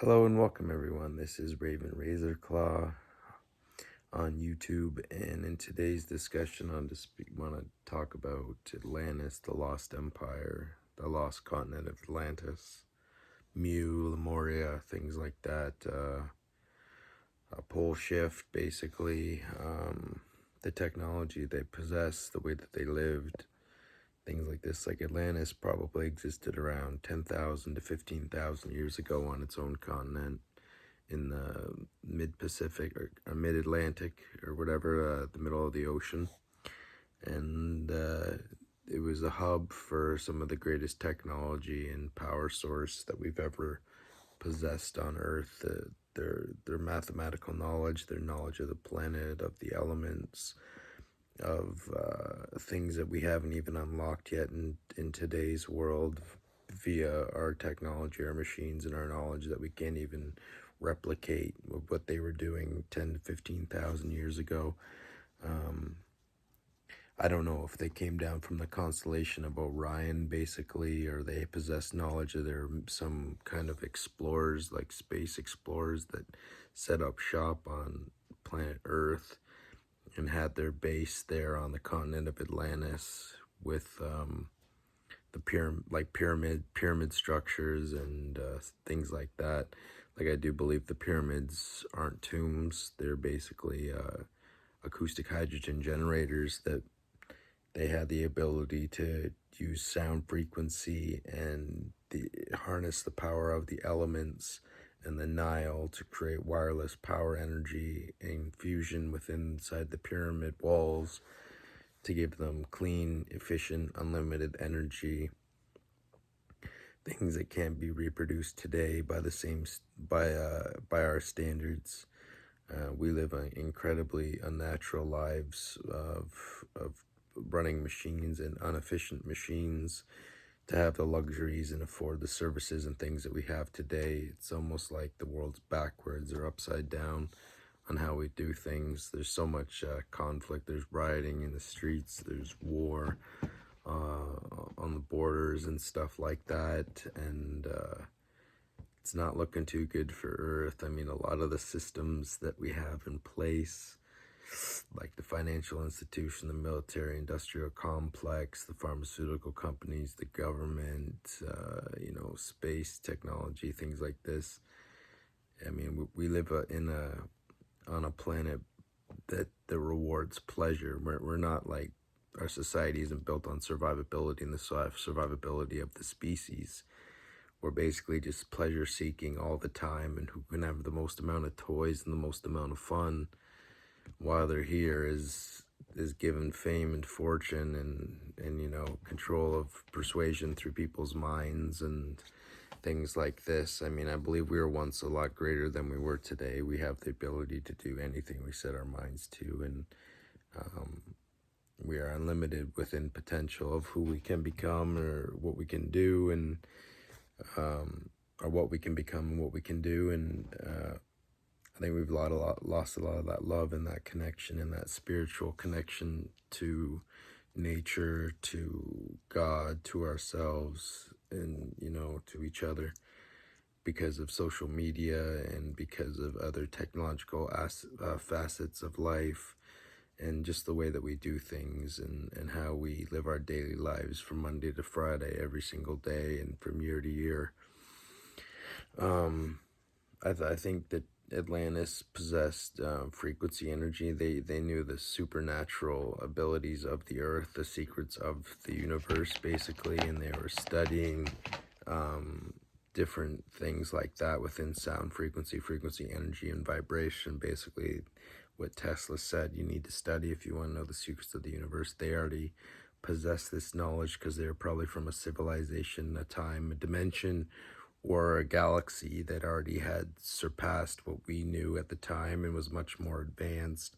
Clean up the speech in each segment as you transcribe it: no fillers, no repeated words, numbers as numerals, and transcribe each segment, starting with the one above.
Hello and welcome everyone. This is Raven Razorclaw on YouTube, and in today's discussion I want to talk about Atlantis, the Lost Empire, the Lost Continent of Atlantis, Mu, Lemuria, things like that, a pole shift basically, the technology they possess, the way that they lived, things like this. Like Atlantis probably existed around 10,000 to 15,000 years ago on its own continent in the mid-Pacific or mid-Atlantic or whatever, the middle of the ocean. And it was a hub for some of the greatest technology and power source that we've ever possessed on Earth. Their mathematical knowledge, their knowledge of the planet, of the elements, of things that we haven't even unlocked yet in today's world via our technology, our machines, and our knowledge that we can't even replicate what they were doing 10 to 15,000 years ago. I don't know if they came down from the constellation of Orion, basically, or they possess knowledge of some kind of explorers, like space explorers, that set up shop on planet Earth and had their base there on the continent of Atlantis with the pyramid structures and things like that. Like, I do believe the pyramids aren't tombs; they're basically acoustic hydrogen generators that they had the ability to use sound frequency and harness the power of the elements and the Nile to create wireless power energy and fusion inside the pyramid walls to give them clean, efficient, unlimited energy. Things that can't be reproduced today by our standards. We live incredibly unnatural lives of running machines and inefficient machines to have the luxuries and afford the services and things that we have today. It's almost like the world's backwards or upside down on how we do things. There's so much conflict. There's rioting in the streets. There's war on the borders and stuff like that. And it's not looking too good for Earth. I mean, a lot of the systems that we have in place, like the financial institution, the military industrial complex, the pharmaceutical companies, the government, space technology, things like this. I mean, we live on a planet that rewards pleasure. We're not like, our society isn't built on survivability and the survivability of the species. We're basically just pleasure seeking all the time, and who can have the most amount of toys and the most amount of fun while they're here is given fame and fortune and control of persuasion through people's minds and things like this. I mean, I believe we were once a lot greater than we were today. We have the ability to do anything we set our minds to, and we are unlimited within potential of who we can become or what we can do, and or what we can become and what we can do. And I think we've lost a lot of that love and that connection and that spiritual connection to nature, to God, to ourselves, and to each other, because of social media and because of other technological facets of life, and just the way that we do things and how we live our daily lives from Monday to Friday, every single day, and from year to year. I think that Atlantis possessed frequency energy. They knew the supernatural abilities of the Earth, the secrets of the universe, basically, and they were studying different things like that within sound frequency, energy, and vibration. Basically, what Tesla said, you need to study if you want to know the secrets of the universe. They already possess this knowledge because they were probably from a civilization, a time, a dimension, or a galaxy that already had surpassed what we knew at the time and was much more advanced.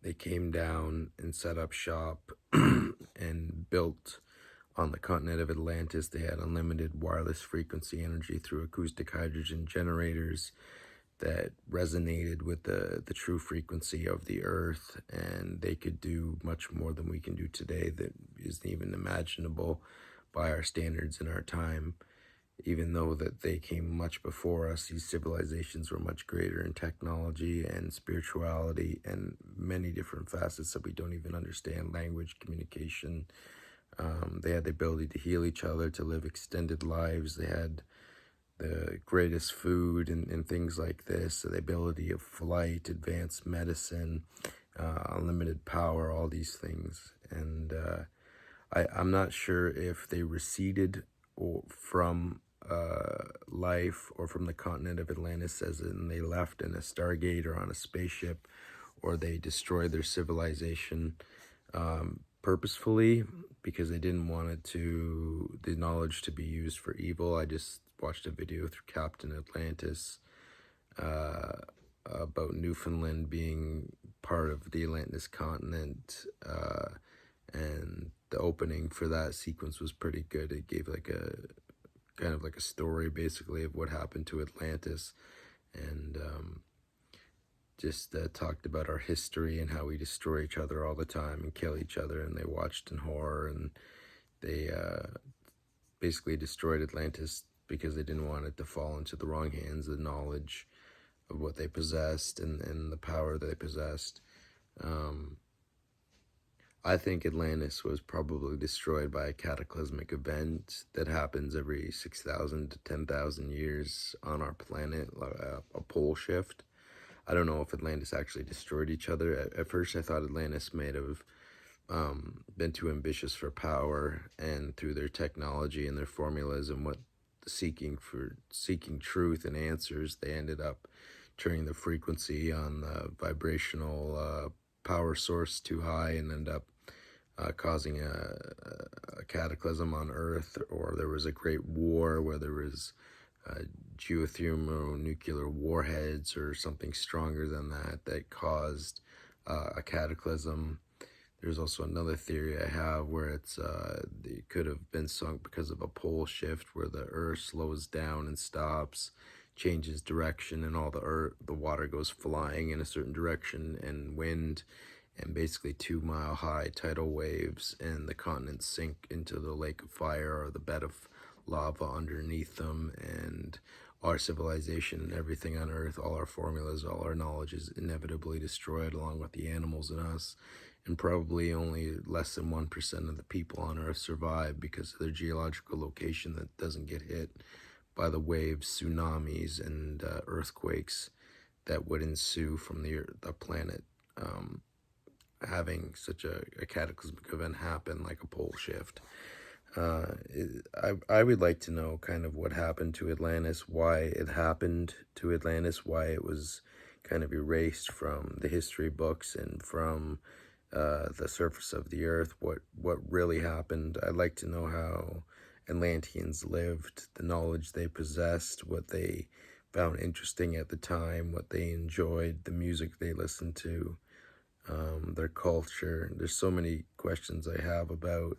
They came down and set up shop and built on the continent of Atlantis. They had unlimited wireless frequency energy through acoustic hydrogen generators that resonated with the true frequency of the Earth, and they could do much more than we can do today that isn't even imaginable by our standards in our time. even though that they came much before us. These civilizations were much greater in technology and spirituality and many different facets that we don't even understand: language, communication. They had the ability to heal each other, to live extended lives. They had the greatest food and things like this, so the ability of flight, advanced medicine, unlimited power, all these things. And I'm not sure if they receded from life or from the continent of Atlantis, as in they left in a stargate or on a spaceship, or they destroyed their civilization purposefully because they didn't want the knowledge to be used for evil. I just watched a video through Captain Atlantis about Newfoundland being part of the Atlantis continent, and the opening for that sequence was pretty good. It gave like a kind of like a story basically of what happened to Atlantis, and just talked about our history and how we destroy each other all the time and kill each other. And they watched in horror, and they basically destroyed Atlantis because they didn't want it to fall into the wrong hands, the knowledge of what they possessed and the power that they possessed. I think Atlantis was probably destroyed by a cataclysmic event that happens every 6,000 to 10,000 years on our planet, a pole shift. I don't know if Atlantis actually destroyed each other. At first, I thought Atlantis may have been too ambitious for power, and through their technology and their formulas and what seeking truth and answers, they ended up turning the frequency on the vibrational power source too high and end up causing a cataclysm on Earth. Or there was a great war where there was geothermonuclear warheads or something stronger than that caused a cataclysm. There's also another theory I have where it could have been sunk because of a pole shift, where the Earth slows down and stops, changes direction, and all the water goes flying in a certain direction, and wind, and basically 2-mile high tidal waves, and the continents sink into the lake of fire or the bed of lava underneath them, and our civilization and everything on Earth, all our formulas, all our knowledge is inevitably destroyed, along with the animals in us. And probably only less than 1% of the people on Earth survive because of their geological location that doesn't get hit by the waves, tsunamis, and earthquakes that would ensue from the planet having such a cataclysmic event happen, like a pole shift. I would like to know kind of what happened to Atlantis, why it happened to Atlantis, why it was kind of erased from the history books and from the surface of the earth, what really happened. I'd like to know how Atlanteans lived, the knowledge they possessed, what they found interesting at the time, what they enjoyed, the music they listened to, their culture. There's so many questions I have about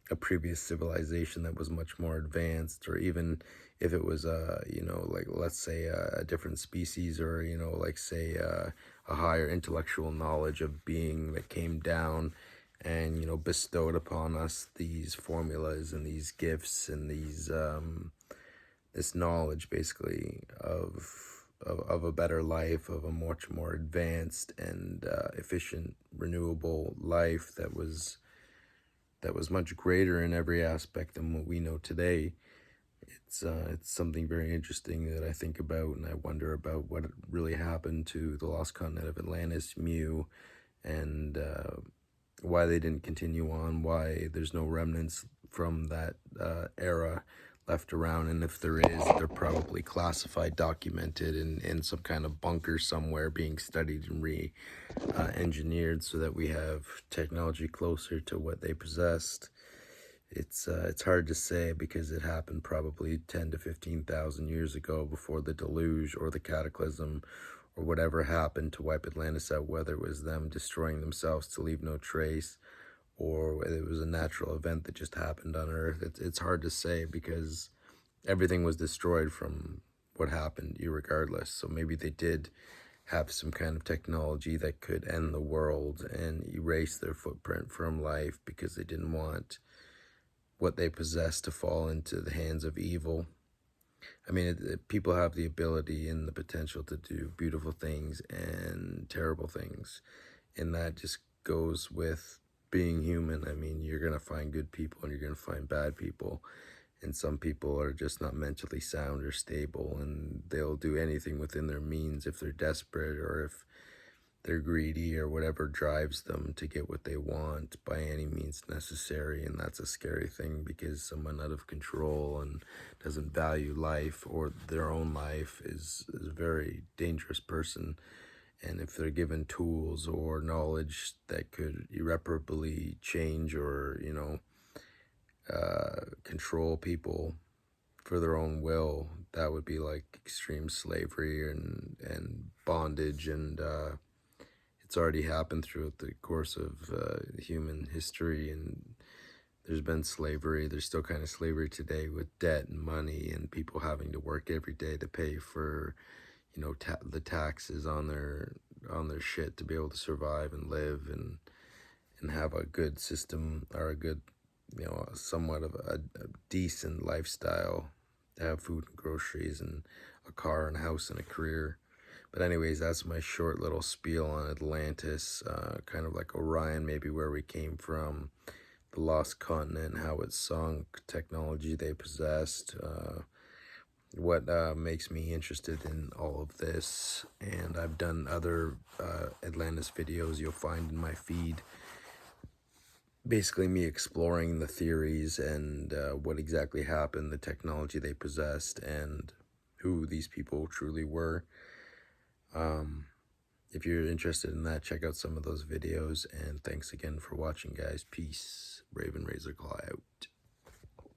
a previous civilization that was much more advanced, or even if it was like, let's say a different species, or like say a higher intellectual knowledge of being that came down and bestowed upon us these formulas and these gifts and these this knowledge basically of a better life, of a much more advanced and efficient, renewable life that was much greater in every aspect than what we know today. It's something very interesting that I think about, and I wonder about what really happened to the lost continent of Atlantis, Mu, and why they didn't continue on, why there's no remnants from that era left around, and if there is, they're probably classified, documented in some kind of bunker somewhere, being studied and engineered so that we have technology closer to what they possessed. It's hard to say because it happened probably 10 to 15,000 years ago, before the deluge or the cataclysm or whatever happened to wipe Atlantis out, whether it was them destroying themselves to leave no trace, or whether it was a natural event that just happened on Earth. It's hard to say because everything was destroyed from what happened, irregardless. So maybe they did have some kind of technology that could end the world and erase their footprint from life because they didn't want what they possessed to fall into the hands of evil. I mean, people have the ability and the potential to do beautiful things and terrible things, and that just goes with being human. I mean, you're gonna find good people and you're gonna find bad people, and some people are just not mentally sound or stable, and they'll do anything within their means if they're desperate or if they're greedy or whatever drives them to get what they want by any means necessary. And that's a scary thing, because someone out of control and doesn't value life or their own life is a very dangerous person. And if they're given tools or knowledge that could irreparably change or, control people for their own will, that would be like extreme slavery and bondage. And it's already happened throughout the course of human history. And there's been slavery. There's still kind of slavery today with debt and money and people having to work every day to pay for, the taxes on their shit to be able to survive and live and have a good system, or a good, somewhat of a decent lifestyle, to have food and groceries and a car and a house and a career. But anyways, that's my short little spiel on Atlantis, kind of like Orion, maybe where we came from, the lost continent, how it sunk, technology they possessed, what makes me interested in all of this. And I've done other Atlantis videos you'll find in my feed, basically me exploring the theories and what exactly happened, the technology they possessed, and who these people truly were. If you're interested in that, check out some of those videos. And thanks again for watching, guys. Peace. Raven Razor Claw out.